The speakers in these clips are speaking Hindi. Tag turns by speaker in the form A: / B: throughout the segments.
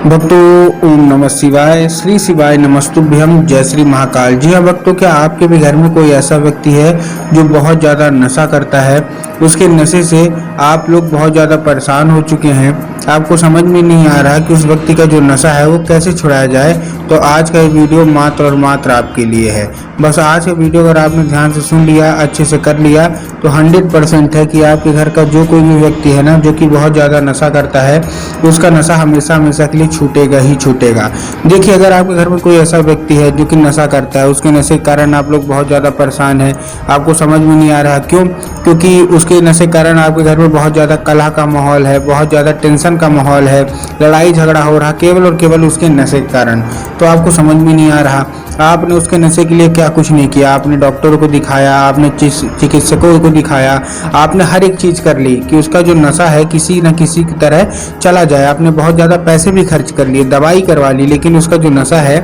A: भक्तों, ओम नमः शिवाय। श्री शिवाय नमस्तुभ्यम। जय श्री महाकाल। जी हाँ भक्तों, क्या आपके भी घर में कोई ऐसा व्यक्ति है जो बहुत ज़्यादा नशा करता है? उसके नशे से आप लोग बहुत ज़्यादा परेशान हो चुके हैं। आपको समझ में नहीं आ रहा कि उस व्यक्ति का जो नशा है वो कैसे छुड़ाया जाए। तो आज का ये वीडियो मात्र और मात्र आपके लिए है। बस आज का वीडियो अगर आपने ध्यान से सुन लिया, अच्छे से कर लिया, तो 100% है कि आपके घर का जो कोई भी व्यक्ति है ना, जो कि बहुत ज़्यादा नशा करता है, उसका नशा हमेशा हमेशा के लिए छूटेगा ही छूटेगा। देखिए, अगर आपके घर में कोई ऐसा व्यक्ति है जो कि नशा करता है, उसके नशे के कारण आप लोग बहुत ज़्यादा परेशान हैं, आपको समझ में नहीं आ रहा क्यों? क्योंकि उसके नशे के कारण आपके घर में बहुत ज़्यादा कलह का माहौल है, बहुत ज़्यादा टेंशन का माहौल है, लड़ाई झगड़ा हो रहा केवल और केवल उसके नशे के कारण। तो आपको समझ में नहीं आ रहा, आपने उसके नशे के लिए क्या कुछ नहीं किया। आपने डॉक्टरों को दिखाया, आपने चिकित्सकों को दिखाया, आपने हर एक चीज़ कर ली कि उसका जो नशा है किसी न किसी की तरह चला जाए। आपने बहुत ज़्यादा पैसे भी खर्च कर लिए, दवाई करवा ली, लेकिन उसका जो नशा है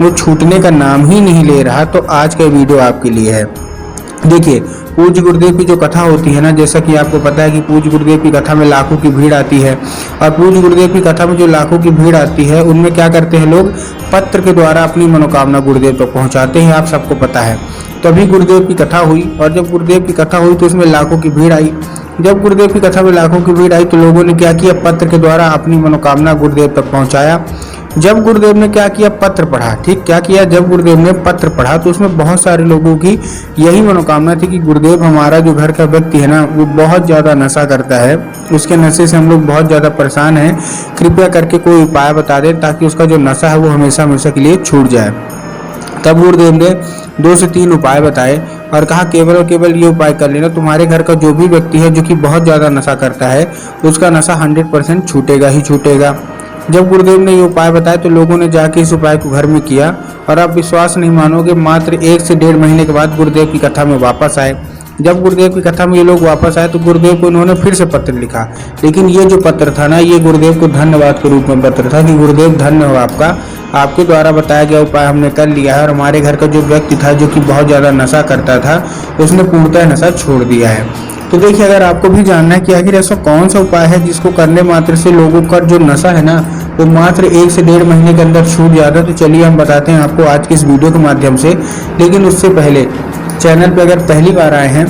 A: वो छूटने का नाम ही नहीं ले रहा। तो आज का वीडियो आपके लिए है। देखिए, पूज्य गुरुदेव की जो कथा होती है ना, जैसा कि आपको पता है कि पूज्य गुरुदेव की कथा में लाखों की भीड़ आती है। और पूज्य गुरुदेव की कथा में जो लाखों की भीड़ आती है, उनमें क्या करते हैं लोग? पत्र के द्वारा अपनी मनोकामना गुरुदेव तक पहुंचाते हैं। आप सबको पता है। तो अभी गुरुदेव की कथा हुई, और जब गुरुदेव की कथा हुई तो उसमें लाखों की भीड़ आई। जब गुरुदेव की कथा में लाखों की भीड़ आई तो लोगों ने क्या किया? पत्र के द्वारा अपनी मनोकामना गुरुदेव तक पहुंचाया। जब गुरुदेव ने क्या किया? पत्र पढ़ा। ठीक, क्या किया? जब गुरुदेव ने पत्र पढ़ा तो उसमें बहुत सारे लोगों की यही मनोकामना थी कि गुरुदेव, हमारा जो घर का व्यक्ति है ना, वो बहुत ज़्यादा नशा करता है, उसके नशे से हम लोग बहुत ज़्यादा परेशान हैं, कृपया करके कोई उपाय बता दें ताकि उसका जो नशा है वो हमेशा हमेशा के लिए छूट जाए। तब गुरुदेव ने 2 से 3 उपाय बताए और कहा केवल और केवल ये उपाय कर लेना, तुम्हारे घर का जो भी व्यक्ति है जो कि बहुत ज़्यादा नशा करता है, उसका नशा 100% छूटेगा ही छूटेगा। जब गुरुदेव ने ये उपाय बताए तो लोगों ने जाके इस उपाय को घर में किया, और आप विश्वास नहीं मानोगे, मात्र 1 से 1.5 महीने के बाद गुरुदेव की कथा में वापस आए। जब गुरुदेव की कथा में ये लोग वापस आए तो गुरुदेव को इन्होंने फिर से पत्र लिखा, लेकिन ये जो पत्र था ना, ये गुरुदेव को धन्यवाद के रूप में पत्र था कि गुरुदेव धन्य हो आपका, आपके द्वारा बताया गया उपाय हमने कर लिया है, और हमारे घर का जो व्यक्ति था जो कि बहुत ज़्यादा नशा करता था, उसने पूर्णतः नशा छोड़ दिया है। तो देखिए, अगर आपको भी जानना है कि आखिर ऐसा कौन सा उपाय है जिसको करने मात्र से लोगों का जो नशा है ना, वो मात्र 1 से 1.5 महीने के अंदर छूट जाता है, तो चलिए हम बताते हैं आपको आज की इस वीडियो के माध्यम से। लेकिन उससे पहले चैनल पर अगर पहली बार आए हैं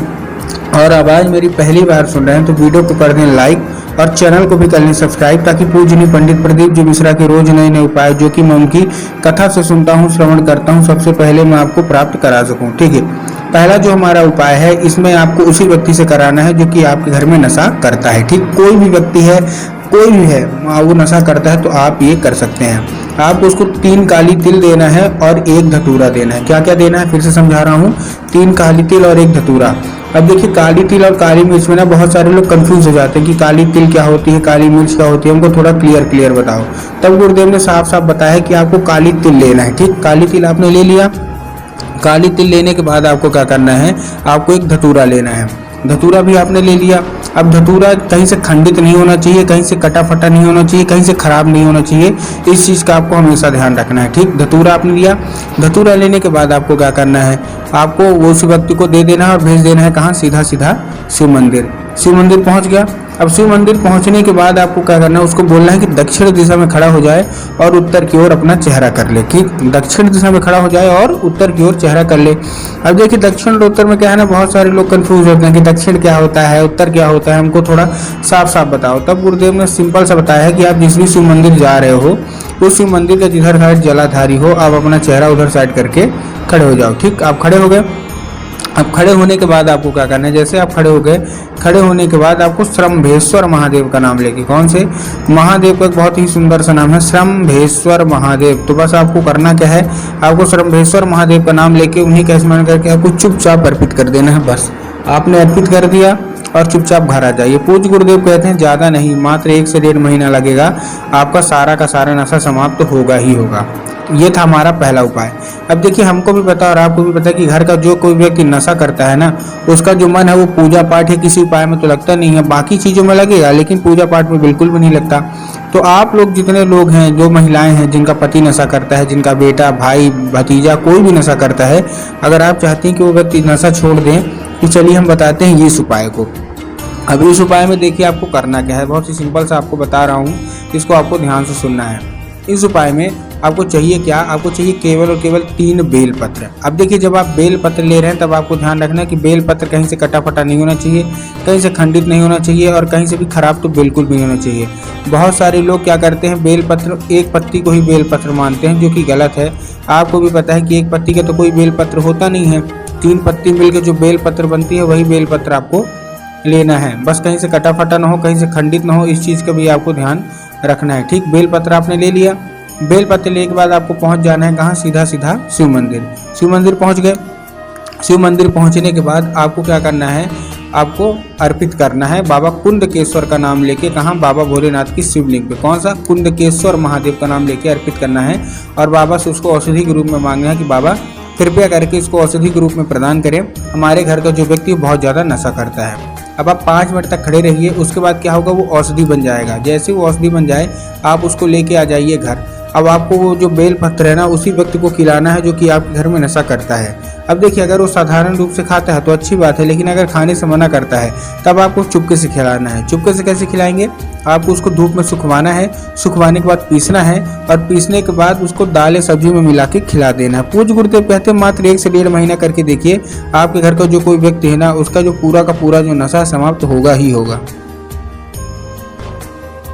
A: और आवाज़ मेरी पहली बार सुन रहे हैं तो वीडियो को कर दें लाइक, और चैनल को भी कर लें सब्सक्राइब, ताकि पूजनीय पंडित प्रदीप जी मिश्रा के रोज नए नए उपाय जो कि मैं उनकी कथा से सुनता हूँ, श्रवण करता हूँ, सबसे पहले मैं आपको प्राप्त करा सकूँ। ठीक है, पहला जो हमारा उपाय है, इसमें आपको उसी व्यक्ति से कराना है जो कि आपके घर में नशा करता है। ठीक, कोई भी व्यक्ति है, कोई भी है, वो नशा करता है तो आप ये कर सकते हैं। आपको उसको 3 काली तिल देना है और 1 धतूरा देना है। क्या क्या देना है फिर से समझा रहा हूँ, 3 काली तिल और 1 धतूरा। अब देखिए, काली तिल और काली मिर्च में ना बहुत सारे लोग कंफ्यूज हो जाते हैं कि काली तिल क्या होती है, काली मिर्च क्या होती है, हमको थोड़ा क्लियर बताओ। तब गुरुदेव ने साफ साफ बताया कि आपको काली तिल लेना है। ठीक, काली तिल आपने ले लिया। काली तिल लेने के बाद आपको क्या करना है? आपको 1 धतूरा लेना है। धतूरा भी आपने ले लिया। अब धतूरा कहीं से खंडित नहीं होना चाहिए, कहीं से कटा फटा नहीं होना चाहिए, कहीं से खराब नहीं होना चाहिए, इस चीज़ का आपको हमेशा ध्यान रखना है। ठीक, धतूरा आपने लिया। धतूरा लेने के बाद आपको क्या करना है? आपको वो उस व्यक्ति को दे देना है और भेज देना है कहाँ? सीधा सीधा शिव मंदिर। शिव मंदिर पहुँच गया। अब शिव मंदिर पहुंचने के बाद आपको क्या करना है? उसको बोलना है कि दक्षिण दिशा में खड़ा हो जाए और उत्तर की ओर अपना चेहरा कर ले। ठीक, दक्षिण दिशा में खड़ा हो जाए और उत्तर की ओर चेहरा कर ले। अब देखिए, दक्षिण और उत्तर में क्या है ना, बहुत सारे लोग कंफ्यूज होते हैं कि दक्षिण क्या होता है, उत्तर क्या होता है, हमको थोड़ा साफ साफ बताओ। तब गुरुदेव ने सिंपल सा बताया है कि आप जिस भी शिव मंदिर जा रहे हो, उस शिव मंदिर का जिधर साइड जलाधारी हो, आप अपना चेहरा उधर साइड करके खड़े हो जाओ। ठीक, आप खड़े हो गए। अब खड़े होने के बाद आपको क्या करना है? जैसे आप खड़े हो गए, खड़े होने के बाद आपको श्रम्भेश्वर महादेव का नाम लेके, कौन से महादेव का एक बहुत ही सुंदर सा नाम है, श्रम्भेश्वर महादेव। तो बस आपको करना क्या है? आपको श्रम्भेश्वर महादेव का नाम लेके उन्हीं का स्मरण करके आपको चुपचाप अर्पित कर देना है। बस आपने अर्पित कर दिया और चुपचाप घर आ जाइए। पूज्य गुरुदेव कहते हैं ज़्यादा नहीं, मात्र 1 से 1.5 महीना लगेगा, आपका सारा का सारा नशा समाप्त होगा ही होगा। ये था हमारा पहला उपाय। अब देखिए, हमको भी पता और आपको भी पता कि घर का जो कोई व्यक्ति नशा करता है ना, उसका जो मन है वो पूजा पाठ है किसी उपाय में तो लगता नहीं है, बाकी चीज़ों में लगेगा, लेकिन पूजा पाठ में बिल्कुल भी नहीं लगता। तो आप लोग जितने लोग हैं, जो महिलाएं हैं जिनका पति नशा करता है, जिनका बेटा, भाई, भतीजा कोई भी नशा करता है, अगर आप चाहते हैं कि वो व्यक्ति नशा छोड़ दें तो चलिए हम बताते हैं इस उपाय को। अब इस उपाय में देखिए आपको करना क्या है, बहुत ही सिंपल सा आपको बता रहा हूँ, इसको आपको ध्यान से सुनना है। इस उपाय में आपको चाहिए क्या, आपको चाहिए केवल और केवल 3 बेल पत्र। अब देखिए, जब आप बेल पत्र ले रहे हैं तब आपको ध्यान रखना कि बेल पत्र कहीं से कटा फटा नहीं होना चाहिए, कहीं से खंडित नहीं होना चाहिए और कहीं से भी खराब तो बिल्कुल भी नहीं होना चाहिए। बहुत सारे लोग क्या करते हैं, बेल पत्र एक पत्ती को ही बेल पत्र मानते हैं, जो कि गलत है। आपको भी पता है कि एक पत्ती का तो कोई बेल पत्र होता नहीं है, 3 पत्ती मिलकर जो बेल पत्र बनती है वही बेल पत्र आपको लेना है। बस कहीं से कटा फटा ना हो, कहीं से खंडित ना हो, इस चीज़ का भी आपको ध्यान रखना है। ठीक, बेल पत्र आपने ले लिया। बेल पत्र लेने के बाद आपको पहुंच जाना है कहाँ, सीधा सीधा शिव मंदिर। शिव मंदिर पहुंच गए। शिव मंदिर पहुंचने के बाद आपको क्या करना है, आपको अर्पित करना है बाबा कुंडकेश्वर का नाम लेके, कहाँ, बाबा भोलेनाथ की शिवलिंग पे। कौन सा, कुंडकेश्वर महादेव का नाम लेके अर्पित करना है और बाबा से उसको औषधि के रूप में मांगना है कि बाबा कृपया करके इसको औषधि के रूप में प्रदान करें। हमारे घर का जो व्यक्ति बहुत ज़्यादा नशा करता है। अब आप 5 मिनट तक खड़े रहिए। उसके बाद क्या होगा, वो औषधि बन जाएगा। जैसे वो औषधि बन जाए आप उसको लेके आ जाइए घर। अब आपको वो जो बेल पत्र है ना, उसी व्यक्ति को खिलाना है जो कि आपके घर में नशा करता है। अब देखिए, अगर वो साधारण रूप से खाता है तो अच्छी बात है, लेकिन अगर खाने से मना करता है तब आपको चुपके से खिलाना है। चुपके से कैसे खिलाएंगे, आपको उसको धूप में सुखवाना है, सुखवाने के बाद पीसना है और पीसने के बाद उसको दालें सब्जी में मिला के खिला देना है। पूज्य गुरुदेव कहते हैं मात्र 1 से 1.5 महीना करके देखिए, आपके घर का जो कोई व्यक्ति है ना, उसका जो पूरा का पूरा जो नशा समाप्त होगा ही होगा।